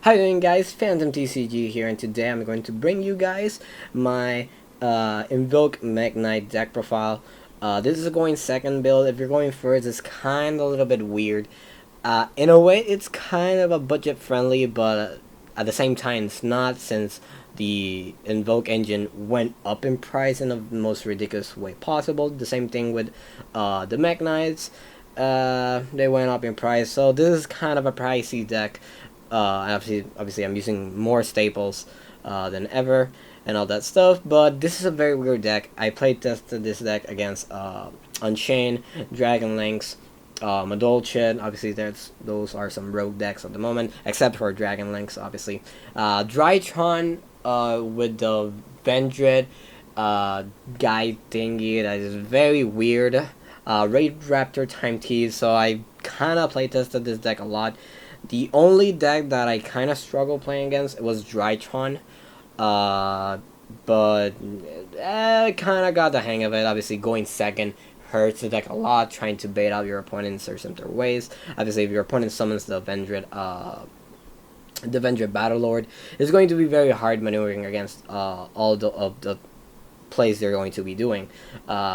How you doing, guys? Phantom TCG here, and today I'm going to bring you guys my invoke mekk-knight deck profile. This is a going second build. If you're going first, it's kind of a little bit weird. In a way, it's kind of a budget friendly, but at the same time, it's not, since the invoke engine went up in price in the most ridiculous way possible. The same thing with the mekk-knights. They went up in price, so this is kind of a pricey deck. Obviously, I'm using more staples than ever and all that stuff. But this is a very weird deck. I play tested this deck against Unchained, Dragon Lynx, Madolchet. Obviously, those are some rogue decks at the moment, except for Dragon Lynx, obviously. Drytron with the Vendred guy thingy that is very weird. Raid Raptor Time Tease. So I kind of play tested this deck a lot. The only deck that I kind of struggle playing against was Drytron, but I kind of got the hang of it. Obviously, going second hurts the deck a lot, trying to bait out your opponents or some other ways. Obviously, if your opponent summons the Vendred Battlelord, it's going to be very hard maneuvering against all of the plays they're going to be doing,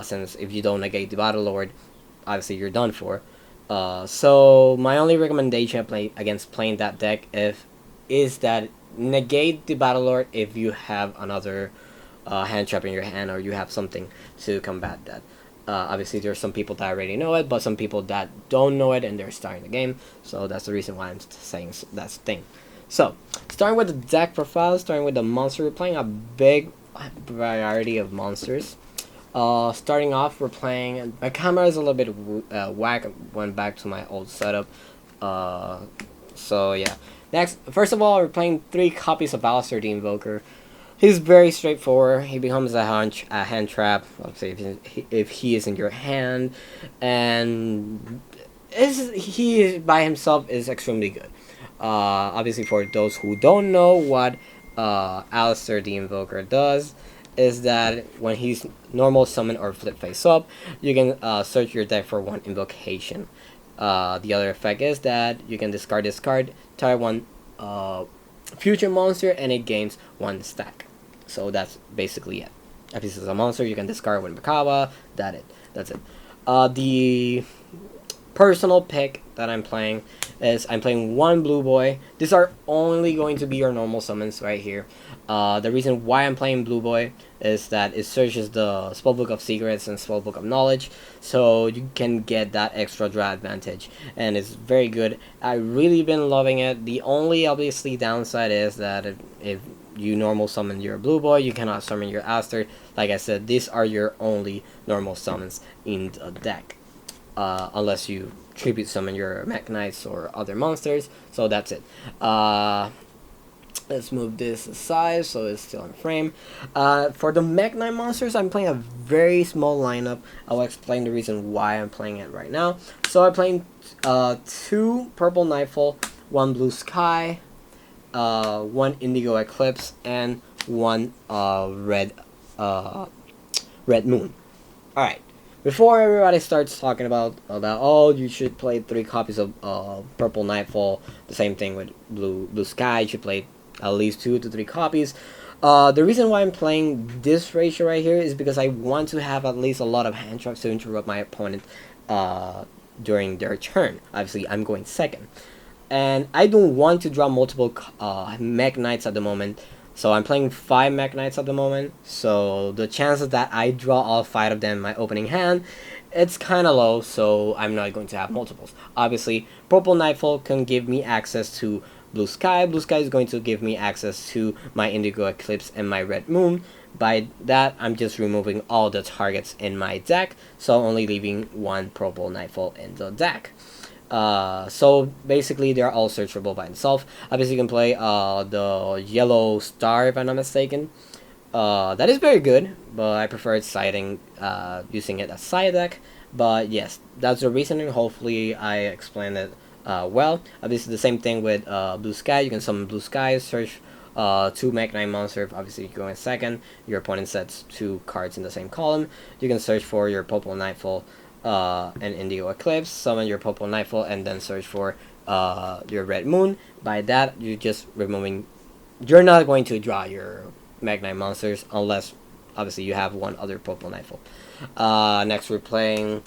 since if you don't negate the Battlelord, obviously you're done for. So my only recommendation against playing that deck is that negate the Battlelord if you have another hand trap in your hand, or you have something to combat that. Obviously, there are some people that already know it, but some people that don't know it and they're starting the game. So that's the reason why I'm saying that's the thing. So, starting with the deck profile, starting with the monster, we're playing a big variety of monsters. Starting off, we're playing. My camera is a little bit whack. Went back to my old setup. So yeah. Next, first of all, we're playing 3 copies of Aleister the Invoker. He's very straightforward. He becomes a hand trap. Let's say if he is in your hand, and he by himself is extremely good. Obviously, for those who don't know what Aleister the Invoker does, is that when he's normal summon or flip face up, you can search your deck for 1 invocation. The other effect is that you can discard this card, target 1 future monster, and it gains 1 stack. So that's basically it. If this is a monster, you can discard 1 mechaba. That's it. The personal pick that I'm playing is I'm playing 1 blue boy. These are only going to be your normal summons right here. The reason why I'm playing blue boy is that it searches the spellbook of secrets and spellbook of knowledge, so you can get that extra draw advantage, and it's very good. I've really been loving it. The only obviously downside is that if you normal summon your blue boy, you cannot summon your aleister. Like I said, these are your only normal summons in the deck, unless you tribute summon your mekk-knights or other monsters. So that's it. Let's move this aside so it's still in frame. For the mekk-knight monsters, I'm playing a very small lineup. I'll explain the reason why I'm playing it right now. So I'm playing 2 purple nightfall, 1 blue sky, 1 indigo eclipse, and 1 red moon. Alright. Before everybody starts talking about oh, you should play 3 copies of purple nightfall, the same thing with blue sky, you should play at least 2 to 3 copies. The reason why I'm playing this ratio right here is because I want to have at least a lot of hand traps to interrupt my opponent during their turn. Obviously, I'm going second, and I don't want to draw multiple mekk-knights at the moment. So I'm playing 5 mekk-knights at the moment. So the chances that I draw all 5 of them in my opening hand, it's kind of low. So I'm not going to have multiples. Obviously, purple nightfall can give me access to blue sky. Blue sky is going to give me access to my indigo eclipse and my red moon. By that, I'm just removing all the targets in my deck, so only leaving 1 purple nightfall in the deck. So basically, they're all searchable by themselves. Obviously, you can play the yellow star, if I'm not mistaken. That is very good, but I prefer siding, using it as side deck. But yes, that's the reasoning. Hopefully, I explained it well. Obviously, the same thing with blue sky. You can summon blue sky, search 2 mekk-knight monster. Obviously, you go in second. Your opponent sets 2 cards in the same column. You can search for your purple nightfall and indigo eclipse, summon your purple nightfall, and then search for your red moon. By that, you're just removing. You're not going to draw your mekk-knight monsters unless, obviously, you have one other purple nightfall. Next, we're playing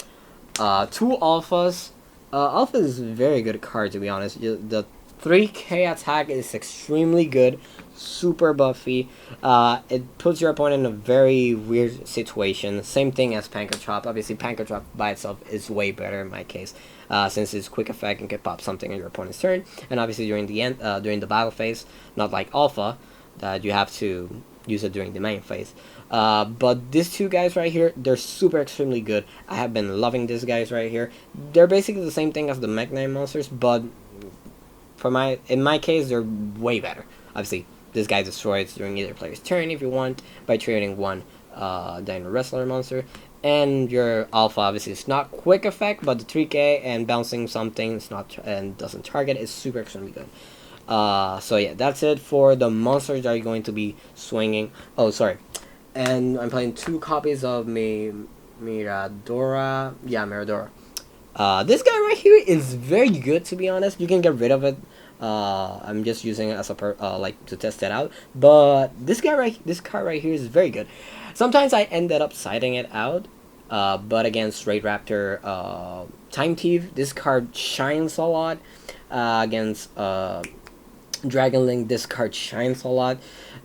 two alphas. Alpha is a very good card, to be honest. The 3k attack is extremely good, super buffy. It puts your opponent in a very weird situation. Same thing as pankratop. Obviously, pankratop by itself is way better in my case, since it's quick effect and can pop something on your opponent's turn. And obviously during the end, during the battle phase, not like alpha, that you have to use it during the main phase. But these two guys right here, they're super extremely good. I have been loving these guys right here. They're basically the same thing as the mekk-knight monsters, but in my case, they're way better. Obviously, this guy destroys during either player's turn if you want by trading one Dino Wrestler monster. And your alpha obviously is not quick effect, but the 3k and bouncing something is not and doesn't target is super extremely good. So yeah, that's it for the monsters that are going to be swinging. Oh, sorry. And I'm playing 2 copies of Miradora. Yeah, Miradora. This guy right here is very good, to be honest. You can get rid of it. I'm just using it as a like to test it out. But this card right here is very good. Sometimes I ended up siding it out. But against Raid Raptor, Time Thief, this card shines a lot. Against Dragon Link, this card shines a lot.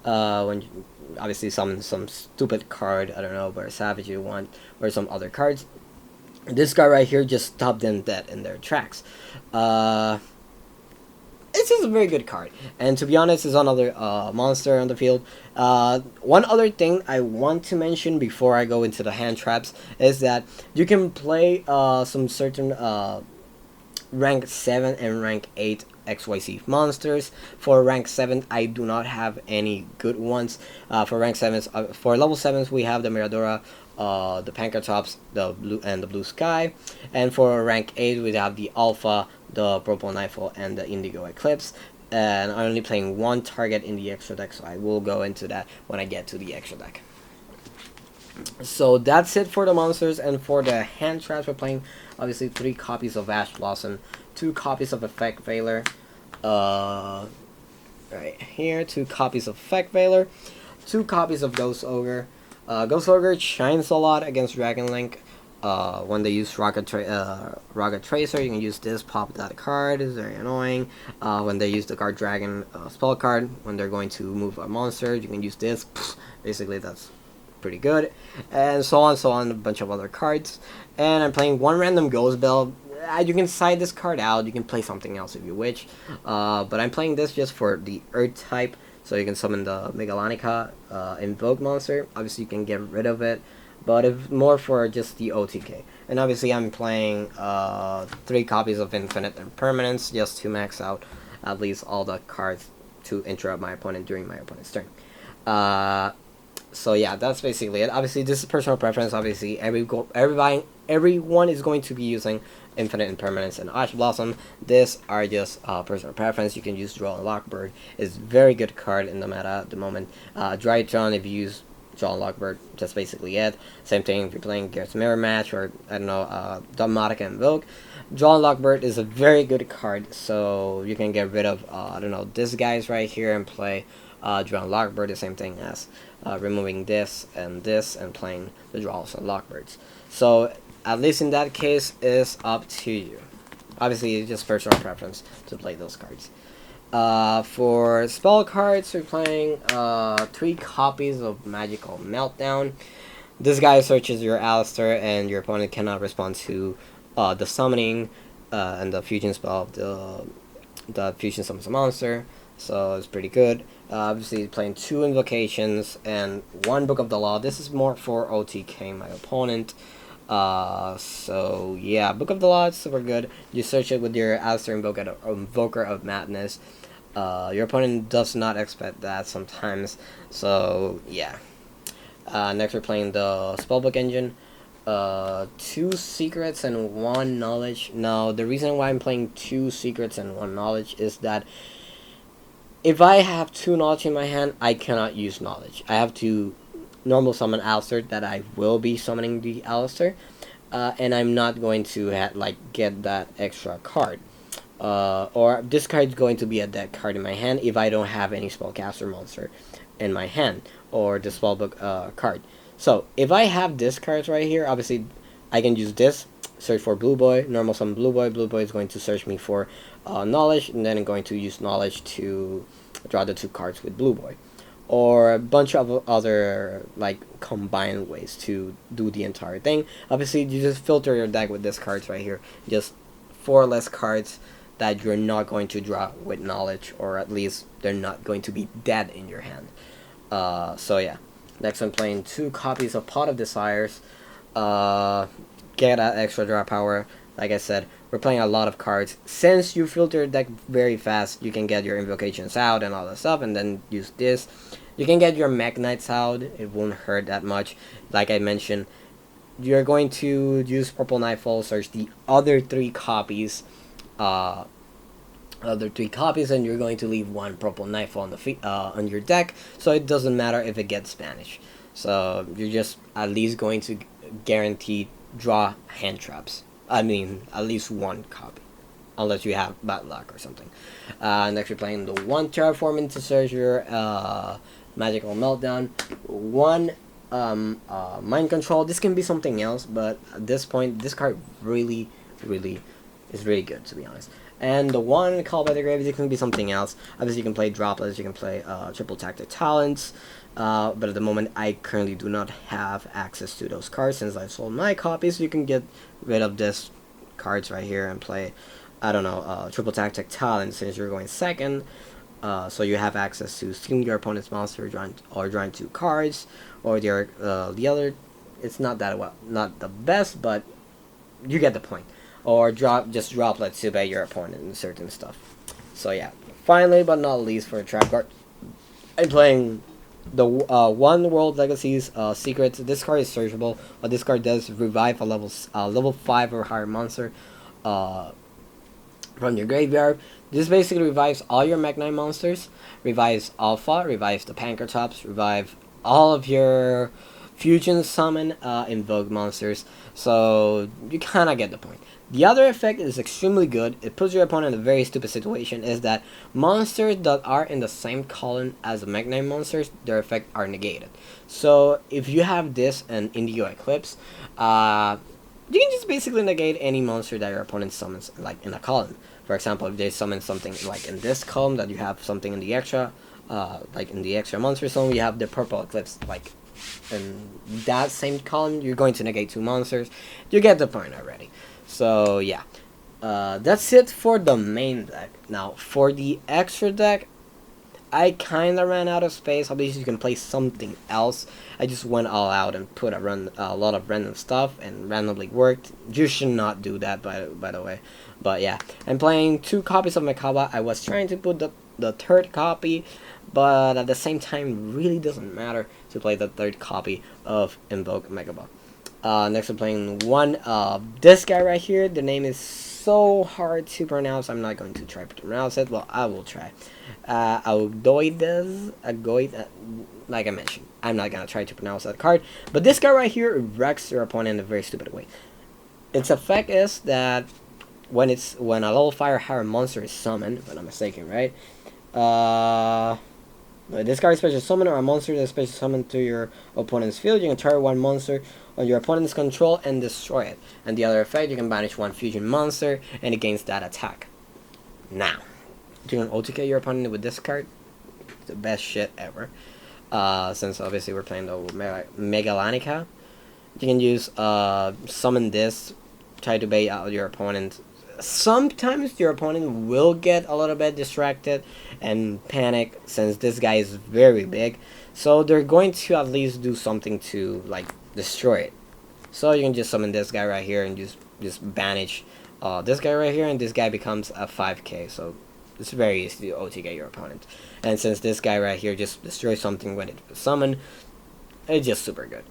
When obviously some stupid card, I don't know, or Savage you want, or some other cards. This guy right here just stopped them dead in their tracks. It's just a very good card. And to be honest, it's another monster on the field. One other thing I want to mention before I go into the hand traps is that you can play some certain rank 7 and rank 8 XYZ monsters. For rank 7, I do not have any good ones. For rank 7s, for level 7s, we have the Miradora, the pankratops, the blue sky, and for rank 8, we have the alpha, the purple nightfall, and the indigo eclipse. And I'm only playing one target in the extra deck, so I will go into that when I get to the extra deck. So that's it for the monsters. And for the hand traps, we're playing obviously 3 copies of Ash Blossom, 2 copies of Effect Veiler, right here, 2 copies of Effect Veiler, 2 copies of Ghost Ogre. Ghost Ogre shines a lot against Dragon Link. When they use Rocket Tracer, you can use this, pop that card, it's very annoying. When they use the Guard Dragon spell card, when they're going to move a monster, you can use this. Basically, that's pretty good. And so on, a bunch of other cards. And I'm playing 1 random Ghost Belle. You can side this card out, you can play something else if you wish. But I'm playing this just for the Earth type, so you can summon the Megellanica Invoke monster. Obviously, you can get rid of it, but it's more for just the OTK. And obviously, I'm playing 3 copies of Infinite Impermanence just to max out at least all the cards to interrupt my opponent during my opponent's turn. So yeah, that's basically it. Obviously, this is personal preference. Obviously, everyone is going to be using Infinite Impermanence and Ash Blossom. These are just personal preference. You can use Draw and Lockbird. It's very good card in the meta at the moment. Drytron, if you use Draw and Lockbird, that's basically it. Same thing if you're playing Garrett's Mirror Match or, I don't know, Dogmatica Invoke. Draw and Lockbird is a very good card, so you can get rid of, I don't know, this guys right here and play Draw and Lockbird, the same thing as removing this and playing the Draws and Lockbirds. So at least in that case, it's up to you. Obviously, it's just personal preference to play those cards. For spell cards, we're playing 3 copies of Magical Meltdown. This guy searches your Aleister, and your opponent cannot respond to the summoning and the fusion spell of the fusion summons a monster. So it's pretty good. Obviously, playing 2 invocations and 1 Book of the Law. This is more for OTK, my opponent. So yeah, Book of the Law is super good. You search it with your Aleister Invoker of Madness. Your opponent does not expect that sometimes. So yeah. Next, we're playing the Spellbook engine. 2 secrets and 1 knowledge. Now, the reason why I'm playing 2 secrets and 1 knowledge is that if I have 2 knowledge in my hand, I cannot use knowledge. I have to normal summon Aleister, that I will be summoning the Aleister, and I'm not going to get that extra card. or this card is going to be a dead card in my hand if I don't have any spellcaster monster in my hand, or the spellbook card. So if I have this card right here, obviously I can use this, search for blue boy, normal summon blue boy. Blue boy is going to search me for knowledge, and then I'm going to use knowledge to draw the 2 cards with blue boy, or a bunch of other like combined ways to do the entire thing. Obviously you just filter your deck with these cards right here, just 4 less cards that you're not going to draw with knowledge, or at least they're not going to be dead in your hand. So yeah, next I'm playing 2 copies of Pot of Desires. Get that extra draw power. Like I said, we're playing a lot of cards. Since you filter your deck very fast, you can get your invocations out and all that stuff, and then use this. You can get your mekk-knights out. It won't hurt that much. Like I mentioned, you're going to use purple nightfall, search the other 3 copies, and you're going to leave 1 purple nightfall on the on your deck, so it doesn't matter if it gets banished. So you're just at least going to guarantee draw hand traps. I mean, at least 1 copy, unless you have bad luck or something. Next we're playing the 1 terraforming to search your magical meltdown, 1 mind control. This can be something else, but at this point this card really is really good, to be honest. And the 1 called by the grave, it can be something else. Obviously you can play droplets, you can play triple tactic talents, but at the moment I currently do not have access to those cards since I sold my copies. You can get rid of this cards right here and play, I don't know, triple tactic talent since you're going second. So you have access to stealing your opponent's monster, drawing 2 cards, or the other. It's not the best, but you get the point. Or just droplets to bait your opponent and certain stuff. So yeah, finally but not least, for a trap card, I'm playing the 1 World Legacies Secrets. This card is searchable, but this card does revive a level 5 or higher monster from your graveyard. This basically revives all your mekk-knight monsters, revives Alpha, revives the pankratops, revive all of your fusion summon invoked monsters. So you kind of get the point. The other effect is extremely good. It puts your opponent in a very stupid situation, is that monsters that are in the same column as the mekk-knight monsters, their effect are negated. So if you have this and indigo eclipse, you can just basically negate any monster that your opponent summons, like in a column. For example, if they summon something like in this column, that you have something in the extra, like in the extra monster zone, you have the purple eclipse, like in that same column, you're going to negate 2 monsters. You get the point already. So yeah, that's it for the main deck. Now for the extra deck, I kind of ran out of space. Obviously you can play something else. I just went all out and put a lot of random stuff and randomly worked. You should not do that, by the way. But yeah, I'm playing 2 copies of mechaba. I was trying to put the 3rd copy, but at the same time it really doesn't matter to play the 3rd copy of invoked mechaba. Next I'm playing 1 this guy right here. The name is so hard to pronounce. I'm not going to try to pronounce it. Well, I will try. Augoeides, like I mentioned, I'm not gonna try to pronounce that card. But this guy right here wrecks your opponent in a very stupid way. Its effect is that when a level 5 or higher monster is summoned, if I'm not mistaken, right? This card is special summon, or a monster that is special summoned to your opponent's field. You can target 1 monster on your opponent's control and destroy it. And the other effect, you can banish 1 fusion monster and it gains that attack. Now, you can OTK your opponent with this card. It's the best shit ever. Since obviously we're playing the megellanica, you can use summon this, try to bait out your opponent. Sometimes your opponent will get a little bit distracted and panic since this guy is very big, so they're going to at least do something to like destroy it. So you can just summon this guy right here and just banish this guy right here, and this guy becomes a 5k. So it's very easy to OTK your opponent. And since this guy right here just destroys something when it's summoned, it's just super good.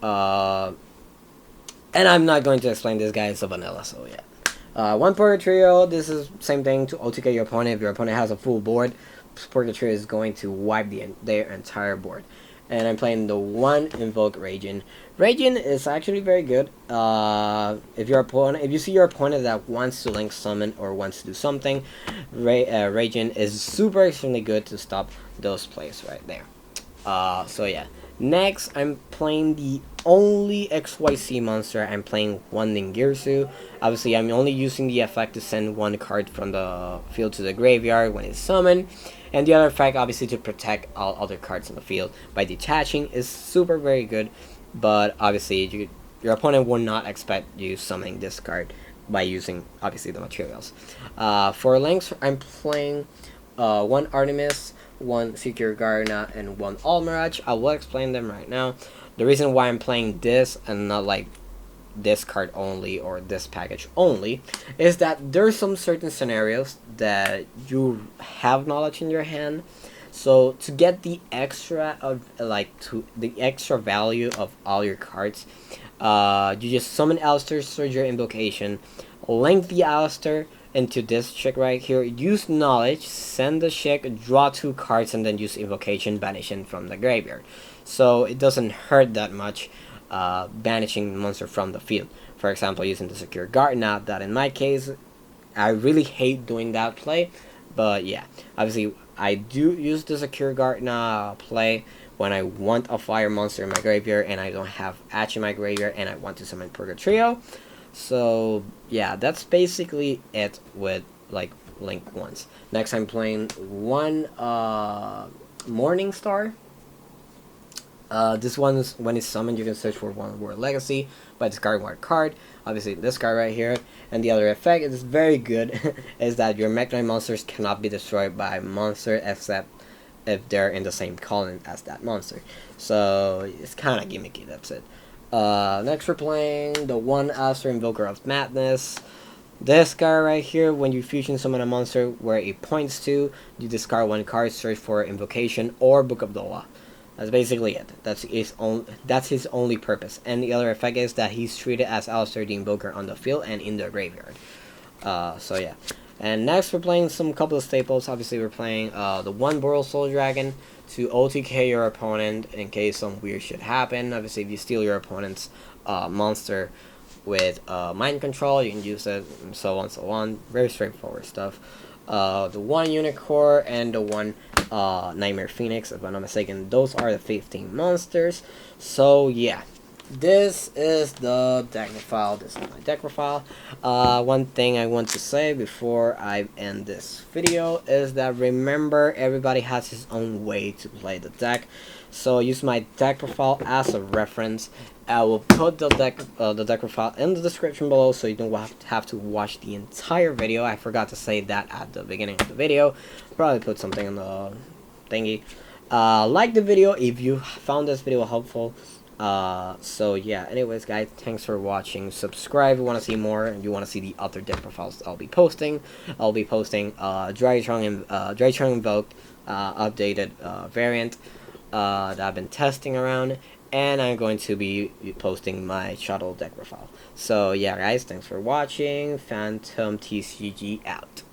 And I'm not going to explain this guy, it's a vanilla, so yeah. 1 purgatrio, this is same thing to OTK your opponent. If your opponent has a full board, purgatrio is going to wipe their entire board. and I'm playing the one invoked raidjin. Raidjin is actually very good. If you see your opponent that wants to link summon or wants to do something, raidjin is super extremely good to stop those plays right there. So yeah. Next, I'm playing the only XYZ monster. I'm playing one Ningirsu. Obviously, I'm only using the effect to send one card from the field to the graveyard when it's summoned. And the other effect, obviously, to protect all other cards in the field by detaching, is super very good. But obviously, your opponent will not expect you summoning this card by using, obviously, the materials. For links, I'm playing one Artemist, one Secure Gardna, and one Almiraj. I will explain them right now. The reason why I'm playing this and not like this card only or this package only is that there's some certain scenarios that you have knowledge in your hand. So to get the extra of to the extra value of all your cards, you just summon aleisters through your invocation, link the aleister into this chick right here, use knowledge, send the chick, draw 2 cards, and then use invocation, banishing from the graveyard. So it doesn't hurt that much banishing the monster from the field. For example, using the secure gardna, that in my case, I really hate doing that play, but yeah, obviously I do use the secure gardna play when I want a fire monster in my graveyard and I don't have Ash in my graveyard and I want to summon purgatrio. So yeah, that's basically it with like link ones. Next, I'm playing one Morning Star. This one is when it's summoned, you can search for one World Legacy by discarding one card. Obviously, this card right here, and the other effect is very good. Is that your mekk-knight monsters cannot be destroyed by monster except if they're in the same column as that monster. So it's kind of gimmicky. That's it. Next we're playing the one Aleister Invoker of Madness. This guy right here, when you fusion summon a monster where it points to, you discard 1 card, search for Invocation or Book of the Law. That's basically it. That's his only purpose. And the other effect is that he's treated as Aleister the Invoker on the field and in the graveyard. So yeah. And next we're playing some couple of staples. Obviously we're playing the one Boreal Soul Dragon to OTK your opponent in case some weird shit happen. Obviously if you steal your opponent's monster with mind control, you can use it, and so on. Very straightforward stuff. The one Unicorn and the one Nightmare Phoenix, if I'm not mistaken. Those are the 15 monsters. So yeah. This is the deck profile. This is my deck profile. One thing I want to say before I end this video is that remember, everybody has his own way to play the deck. So use my deck profile as a reference. I will put the deck profile in the description below, so you don't have to watch the entire video. I forgot to say that at the beginning of the video. Probably put something in the thingy. Like the video if you found this video helpful. So yeah, anyways guys, thanks for watching. Subscribe if you want to see more and you want to see the other deck profiles I'll be posting. I'll be posting Raidjin invoked updated variant that I've been testing around, and I'm going to be posting my shuttle deck profile. So yeah guys, thanks for watching. Phantom TCG out.